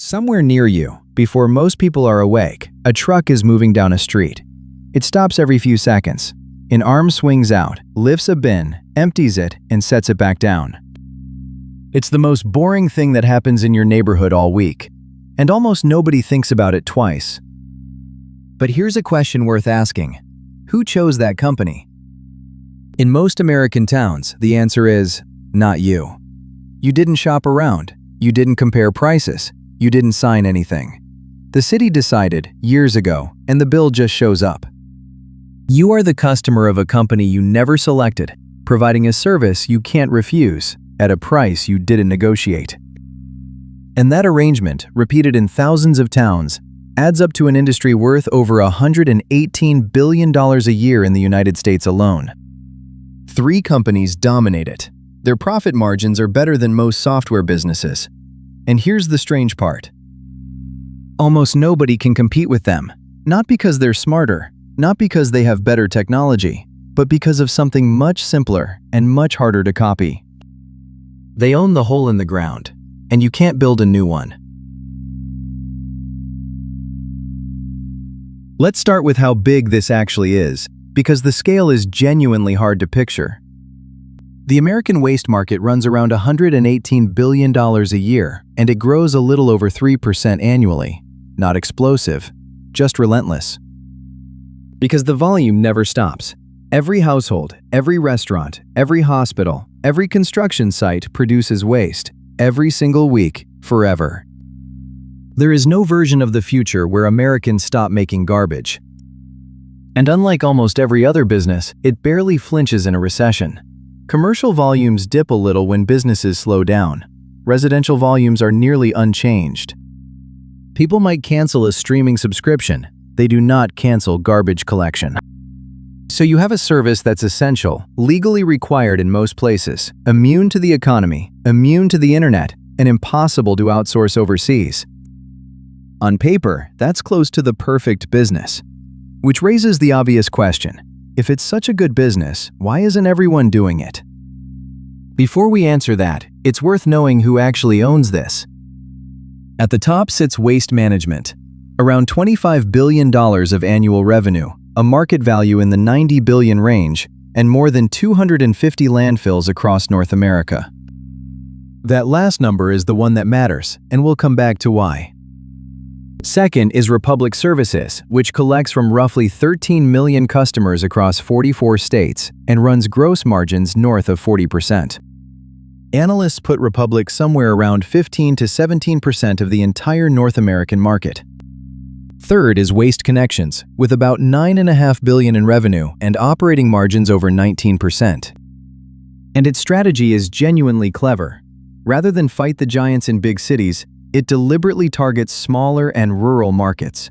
Somewhere near you, before most people are awake, a truck is moving down a street. It stops every few seconds. An arm swings out, lifts a bin, empties it, and sets it back down. It's the most boring thing that happens in your neighborhood all week, and almost nobody thinks about it twice. But here's a question worth asking. Who chose that company? In most American towns, the answer is, not you. You didn't shop around. You didn't compare prices. You didn't sign anything. The city decided years ago, and the bill just shows up. You are the customer of a company you never selected, providing a service you can't refuse at a price you didn't negotiate. And that arrangement, repeated in thousands of towns, adds up to an industry worth over $118 billion a year in the United States alone. 3 companies dominate it. Their profit margins are better than most software businesses. And here's the strange part. Almost nobody can compete with them, not because they're smarter, not because they have better technology, but because of something much simpler and much harder to copy. They own the hole in the ground, and you can't build a new one. Let's start with how big this actually is, because the scale is genuinely hard to picture. The American waste market runs around $118 billion a year, and it grows a little over 3% annually. Not explosive, just relentless. Because the volume never stops. Every household, every restaurant, every hospital, every construction site produces waste, every single week, forever. There is no version of the future where Americans stop making garbage. And unlike almost every other business, it barely flinches in a recession. Commercial volumes dip a little when businesses slow down. Residential volumes are nearly unchanged. People might cancel a streaming subscription. They do not cancel garbage collection. So you have a service that's essential, legally required in most places, immune to the economy, immune to the internet, and impossible to outsource overseas. On paper, that's close to the perfect business. Which raises the obvious question. If it's such a good business, why isn't everyone doing it? Before we answer that, it's worth knowing who actually owns this. At the top sits waste management. Around $25 billion of annual revenue, a market value in the $90 billion range, and more than 250 landfills across North America. That last number is the one that matters, and we'll come back to why. Second is Republic Services, which collects from roughly 13 million customers across 44 states and runs gross margins north of 40%. Analysts put Republic somewhere around 15 to 17% of the entire North American market. Third is Waste Connections, with about $9.5 billion in revenue and operating margins over 19%. And its strategy is genuinely clever. Rather than fight the giants in big cities, it deliberately targets smaller and rural markets,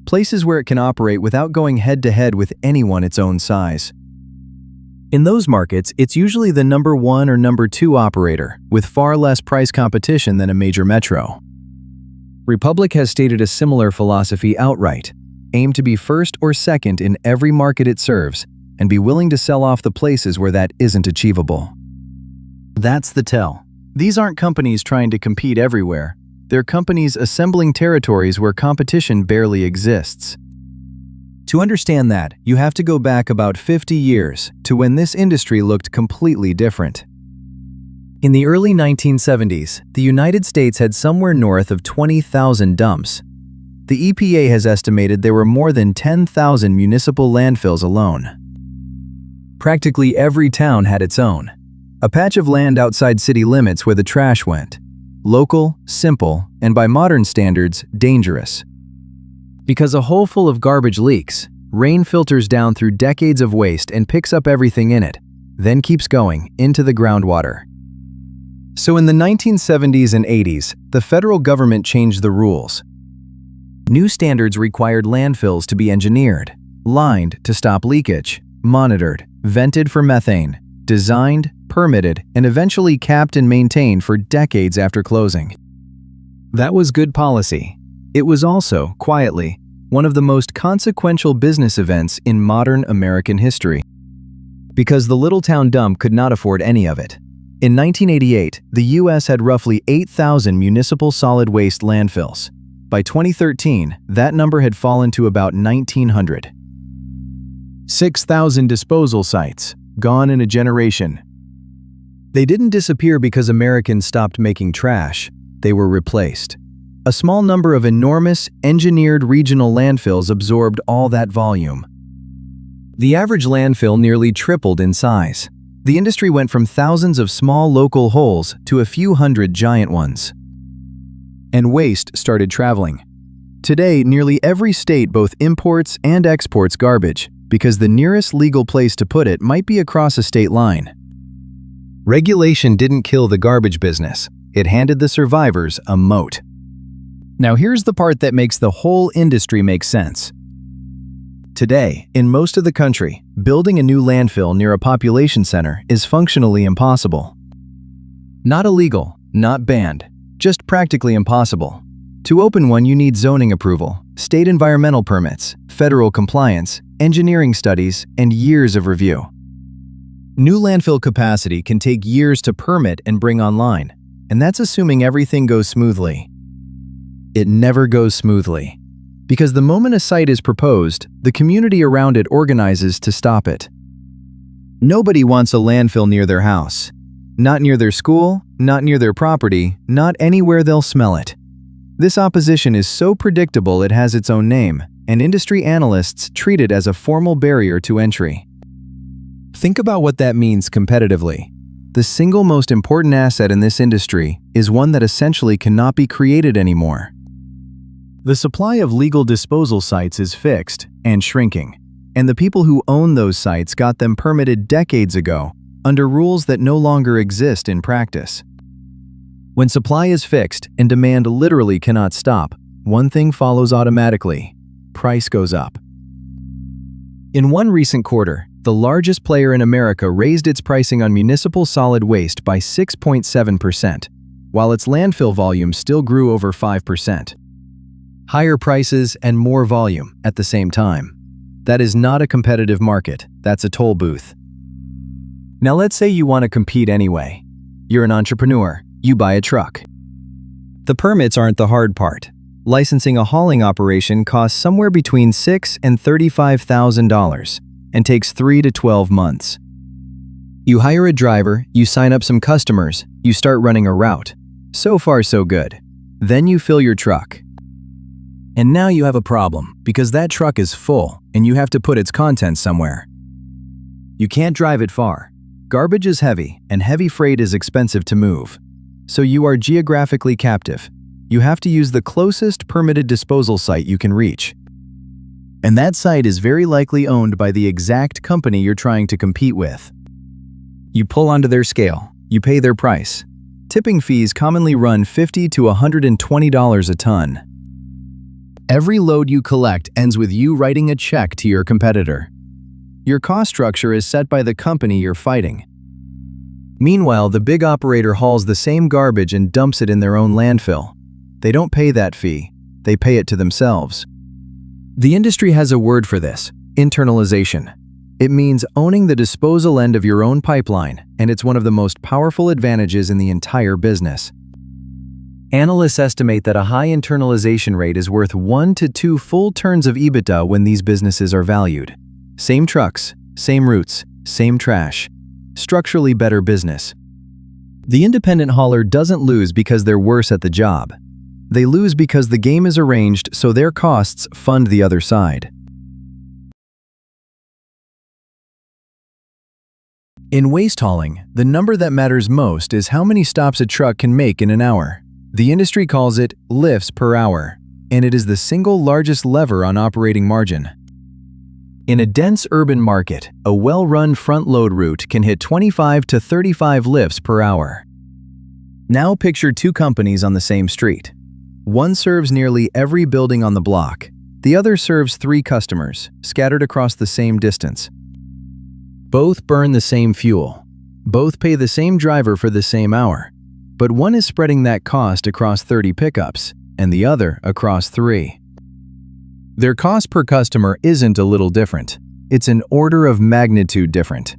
places where it can operate without going head-to-head with anyone its own size. In those markets, it's usually the number 1 or number 2 operator, with far less price competition than a major metro. Republic has stated a similar philosophy outright: aim to be first or second in every market it serves, and be willing to sell off the places where that isn't achievable. That's the tell. These aren't companies trying to compete everywhere. They're companies assembling territories where competition barely exists. To understand that, you have to go back about 50 years to when this industry looked completely different. In the early 1970s, the United States had somewhere north of 20,000 dumps. The EPA has estimated there were more than 10,000 municipal landfills alone. Practically every town had its own. A patch of land outside city limits where the trash went. Local, simple, and by modern standards, dangerous. Because a hole full of garbage leaks, rain filters down through decades of waste and picks up everything in it, then keeps going into the groundwater. So in the 1970s and 80s, the federal government changed the rules. New standards required landfills to be engineered, lined to stop leakage, monitored, vented for methane, designed, permitted, and eventually capped and maintained for decades after closing. That was good policy. It was also, quietly, one of the most consequential business events in modern American history. Because the little town dump could not afford any of it. In 1988, the U.S. had roughly 8,000 municipal solid waste landfills. By 2013, that number had fallen to about 1,900. 6,000 disposal sites, gone in a generation. They didn't disappear because Americans stopped making trash. They were replaced. A small number of enormous, engineered regional landfills absorbed all that volume. The average landfill nearly tripled in size. The industry went from thousands of small local holes to a few hundred giant ones. And waste started traveling. Today, nearly every state both imports and exports garbage because the nearest legal place to put it might be across a state line. Regulation didn't kill the garbage business. It handed the survivors a moat. Now here's the part that makes the whole industry make sense. Today, in most of the country, building a new landfill near a population center is functionally impossible. Not illegal, not banned, just practically impossible. To open one, you need zoning approval, state environmental permits, federal compliance, engineering studies, and years of review. New landfill capacity can take years to permit and bring online, and that's assuming everything goes smoothly. It never goes smoothly. Because the moment a site is proposed, the community around it organizes to stop it. Nobody wants a landfill near their house. Not near their school, not near their property, not anywhere they'll smell it. This opposition is so predictable it has its own name, and industry analysts treat it as a formal barrier to entry. Think about what that means competitively. The single most important asset in this industry is one that essentially cannot be created anymore. The supply of legal disposal sites is fixed and shrinking, and the people who own those sites got them permitted decades ago under rules that no longer exist in practice. When supply is fixed and demand literally cannot stop, one thing follows automatically: price goes up. In one recent quarter, the largest player in America raised its pricing on municipal solid waste by 6.7%, while its landfill volume still grew over 5%. Higher prices and more volume at the same time. That is not a competitive market, that's a toll booth. Now let's say you want to compete anyway. You're an entrepreneur, you buy a truck. The permits aren't the hard part. Licensing a hauling operation costs somewhere between $6,000 and $35,000 and takes 3 to 12 months. You hire a driver, you sign up some customers, you start running a route. So far so good. Then you fill your truck. And now you have a problem, because that truck is full and you have to put its contents somewhere. You can't drive it far. Garbage is heavy, and heavy freight is expensive to move. So you are geographically captive. You have to use the closest permitted disposal site you can reach. And that site is very likely owned by the exact company you're trying to compete with. You pull onto their scale, you pay their price. Tipping fees commonly run $50 to $120 a ton. Every load you collect ends with you writing a check to your competitor. Your cost structure is set by the company you're fighting. Meanwhile, the big operator hauls the same garbage and dumps it in their own landfill. They don't pay that fee, they pay it to themselves. The industry has a word for this: internalization. It means owning the disposal end of your own pipeline, and it's one of the most powerful advantages in the entire business. Analysts estimate that a high internalization rate is worth 1 to 2 full turns of EBITDA when these businesses are valued. Same trucks, same routes, same trash. Structurally better business. The independent hauler doesn't lose because they're worse at the job. They lose because the game is arranged so their costs fund the other side. In waste hauling, the number that matters most is how many stops a truck can make in an hour. The industry calls it lifts per hour, and it is the single largest lever on operating margin. In a dense urban market, a well-run front-load route can hit 25 to 35 lifts per hour. Now picture two companies on the same street. One serves nearly every building on the block. The other serves 3 customers, scattered across the same distance. Both burn the same fuel. Both pay the same driver for the same hour. But one is spreading that cost across 30 pickups, and the other across 3. Their cost per customer isn't a little different. It's an order of magnitude different.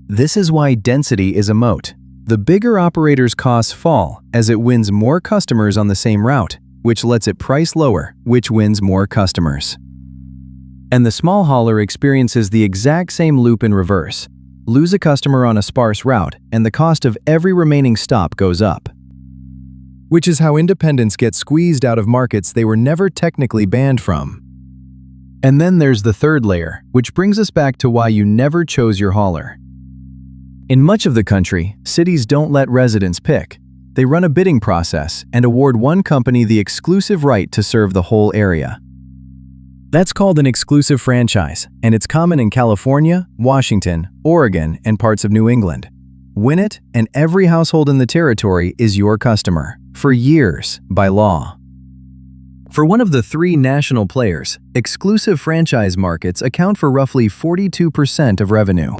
This is why density is a moat. The bigger operator's costs fall as it wins more customers on the same route, which lets it price lower, which wins more customers. And the small hauler experiences the exact same loop in reverse. Lose a customer on a sparse route, and the cost of every remaining stop goes up. Which is how independents get squeezed out of markets they were never technically banned from. And then there's the third layer, which brings us back to why you never chose your hauler. In much of the country, cities don't let residents pick. They run a bidding process and award one company the exclusive right to serve the whole area. That's called an exclusive franchise, and it's common in California, Washington, Oregon, and parts of New England. Win it, and every household in the territory is your customer, for years, by law. For one of the three national players, exclusive franchise markets account for roughly 42% of revenue.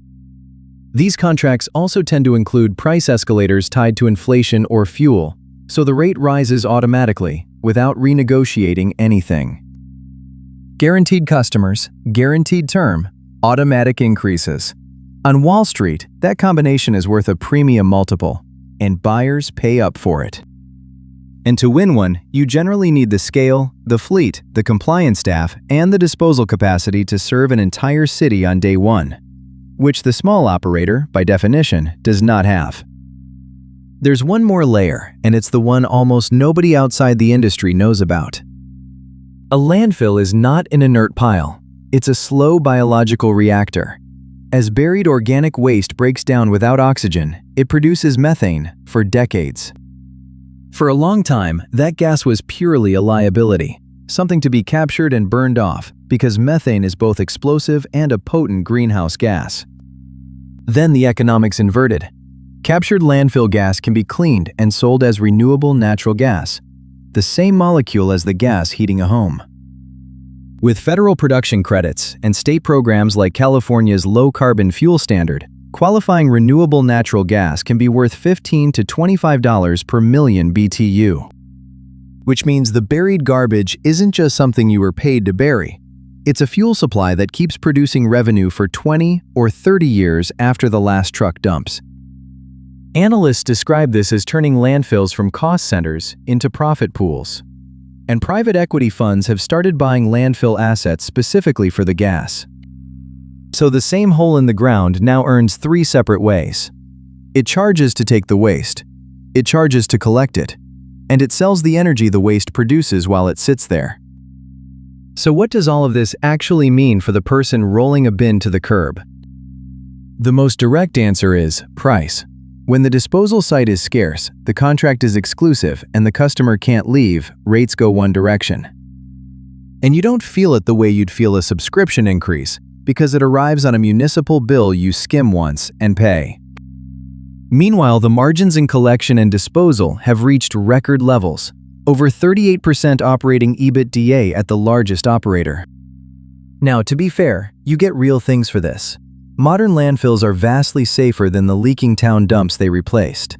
These contracts also tend to include price escalators tied to inflation or fuel, so the rate rises automatically, without renegotiating anything. Guaranteed customers, guaranteed term, automatic increases. On Wall Street, that combination is worth a premium multiple, and buyers pay up for it. And to win one, you generally need the scale, the fleet, the compliance staff, and the disposal capacity to serve an entire city on day one, which the small operator, by definition, does not have. There's one more layer, and it's the one almost nobody outside the industry knows about. A landfill is not an inert pile. It's a slow biological reactor. As buried organic waste breaks down without oxygen, it produces methane for decades. For a long time, that gas was purely a liability, something to be captured and burned off, because methane is both explosive and a potent greenhouse gas. Then the economics inverted. Captured landfill gas can be cleaned and sold as renewable natural gas, the same molecule as the gas heating a home. With federal production credits and state programs like California's low-carbon fuel standard, qualifying renewable natural gas can be worth $15 to $25 per million BTU. Which means the buried garbage isn't just something you were paid to bury. It's a fuel supply that keeps producing revenue for 20 or 30 years after the last truck dumps. Analysts describe this as turning landfills from cost centers into profit pools. And private equity funds have started buying landfill assets specifically for the gas. So the same hole in the ground now earns three separate ways. It charges to take the waste, it charges to collect it, and it sells the energy the waste produces while it sits there. So what does all of this actually mean for the person rolling a bin to the curb? The most direct answer is price. When the disposal site is scarce, the contract is exclusive, and the customer can't leave, rates go one direction. And you don't feel it the way you'd feel a subscription increase, because it arrives on a municipal bill you skim once and pay. Meanwhile, the margins in collection and disposal have reached record levels, over 38% operating EBITDA at the largest operator. Now, to be fair, you get real things for this. Modern landfills are vastly safer than the leaking town dumps they replaced.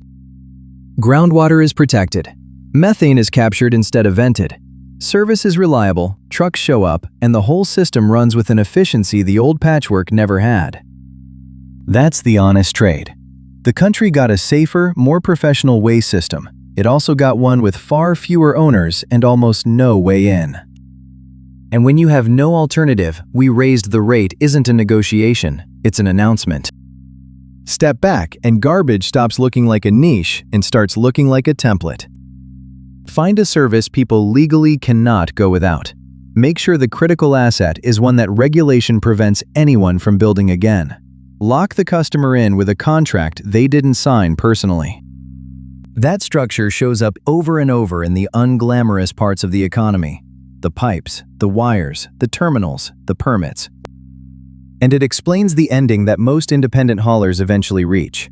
Groundwater is protected. Methane is captured instead of vented. Service is reliable, trucks show up, and the whole system runs with an efficiency the old patchwork never had. That's the honest trade. The country got a safer, more professional waste system. It also got one with far fewer owners and almost no way in. And when you have no alternative, we raised the rate isn't a negotiation, it's an announcement. Step back and garbage stops looking like a niche and starts looking like a template. Find a service people legally cannot go without. Make sure the critical asset is one that regulation prevents anyone from building again. Lock the customer in with a contract they didn't sign personally. That structure shows up over and over in the unglamorous parts of the economy. The pipes, the wires, the terminals, the permits. And it explains the ending that most independent haulers eventually reach.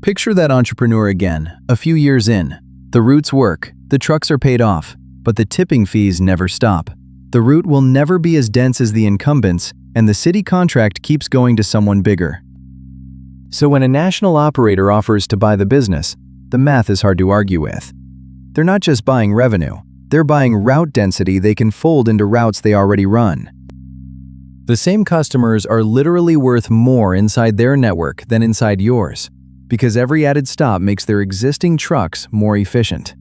Picture that entrepreneur again, a few years in. The routes work, the trucks are paid off, but the tipping fees never stop. The route will never be as dense as the incumbents, and the city contract keeps going to someone bigger. So when a national operator offers to buy the business, the math is hard to argue with. They're not just buying revenue. They're buying route density they can fold into routes they already run. The same customers are literally worth more inside their network than inside yours. because every added stop makes their existing trucks more efficient.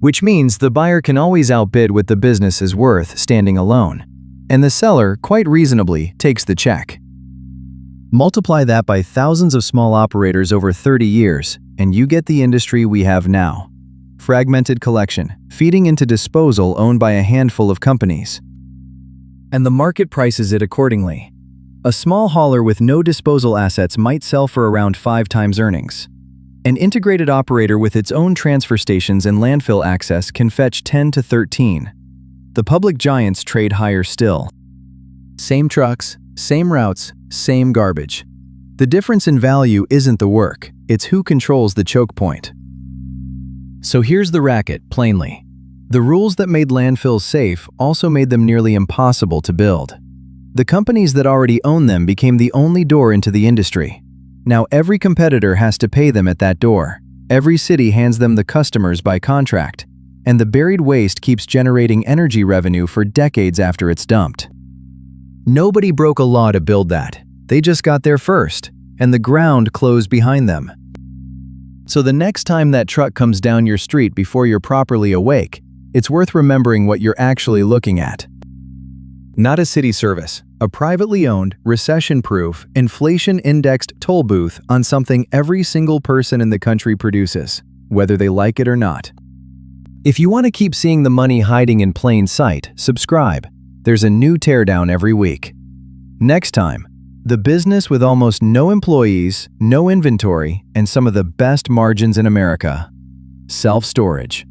Which means the buyer can always outbid what the business is worth standing alone, and the seller, quite reasonably, takes the check. Multiply that by thousands of small operators over 30 years, and you get the industry we have now. Fragmented collection, feeding into disposal owned by a handful of companies. And the market prices it accordingly. A small hauler with no disposal assets might sell for around 5 times earnings. An integrated operator with its own transfer stations and landfill access can fetch 10 to 13. The public giants trade higher still. Same trucks, same routes, same garbage. The difference in value isn't the work, it's who controls the choke point. So here's the racket, plainly. The rules that made landfills safe also made them nearly impossible to build. The companies that already own them became the only door into the industry. Now every competitor has to pay them at that door. Every city hands them the customers by contract. And the buried waste keeps generating energy revenue for decades after it's dumped. Nobody broke a law to build that. They just got there first, and the ground closed behind them. So the next time that truck comes down your street before you're properly awake, it's worth remembering what you're actually looking at. Not a city service, a privately owned, recession-proof, inflation-indexed toll booth on something every single person in the country produces, whether they like it or not. If you want to keep seeing the money hiding in plain sight, subscribe. There's a new teardown every week. Next time, the business with almost no employees, no inventory, and some of the best margins in America. Self-storage.